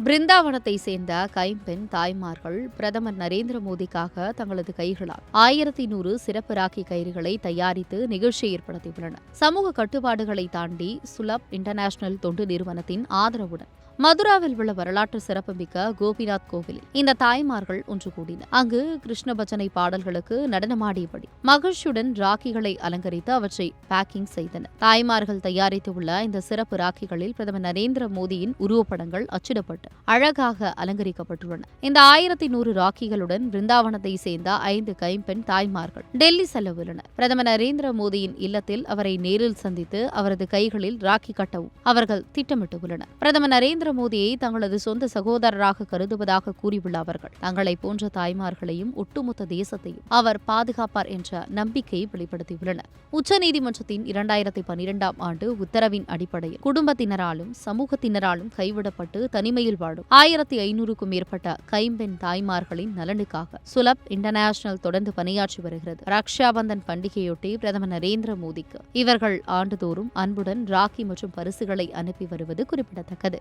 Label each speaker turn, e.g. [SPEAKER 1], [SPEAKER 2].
[SPEAKER 1] பிருந்தாவனத்தை சேர்ந்த கைம்பெண் தாய்மார்கள் பிரதமர் நரேந்திர மோடிக்காக தங்களது கைகளால் 1100 சிறப்பு ராக்கி கயிறுகளை தயாரித்து நிகழ்ச்சி ஏற்படுத்தியுள்ளனர். சமூக கட்டுப்பாடுகளை தாண்டி சுலப் இன்டர்நேஷனல் தொண்டு நிறுவனத்தின் ஆதரவுடன் மதுராவில் உள்ள வரலாற்று சிறப்புமிக்க கோபிநாத் கோவிலில் இந்த தாய்மார்கள் ஒன்று கூடினர். அங்கு கிருஷ்ண பஜனை பாடல்களுக்கு நடனமாடியபடி மகிழ்ச்சியுடன் ராக்கிகளை அலங்கரித்து அவற்றை பேக்கிங் செய்தனர். தாய்மார்கள் தயாரித்துள்ள இந்த சிறப்பு ராக்கிகளில் பிரதமர் நரேந்திர மோடியின் உருவப்படங்கள் அச்சிடப்பட்டு அழகாக அலங்கரிக்கப்பட்டுள்ளன. இந்த 1100 ராக்கிகளுடன் பிருந்தாவனத்தை சேர்ந்த 5 கைம்பெண் தாய்மார்கள் டெல்லி செல்ல உள்ளனர். பிரதமர் நரேந்திர மோடியின் இல்லத்தில் அவரை நேரில் சந்தித்து அவரது கைகளில் ராக்கி கட்டவும் அவர்கள் திட்டமிட்டுள்ளனர். பிரதமர் நரேந்திர மோடியை தங்களது சொந்த சகோதரராக கருதுவதாக கூறியுள்ள அவர்கள் தங்களை போன்ற தாய்மார்களையும் ஒட்டுமொத்த தேசத்தையும் அவர் பாதுகாப்பார் என்ற நம்பிக்கையை வெளிப்படுத்தியுள்ளனர். உச்சநீதிமன்றத்தின் 2012ஆம் ஆண்டு உத்தரவின் அடிப்படையில் குடும்பத்தினராலும் சமூகத்தினராலும் கைவிடப்பட்டு தனிமையில் வாழும் 1500க்கும் மேற்பட்ட கைம்பெண் தாய்மார்களின் நலனுக்காக சுலப் இன்டர்நேஷனல் தொடர்ந்து பணியாற்றி வருகிறது. ரக்ஷாபந்தன் பண்டிகையொட்டி பிரதமர் நரேந்திர மோடிக்கு இவர்கள் ஆண்டுதோறும் அன்புடன் ராக்கி மற்றும் பரிசுகளை அனுப்பி வருவது குறிப்பிடத்தக்கது.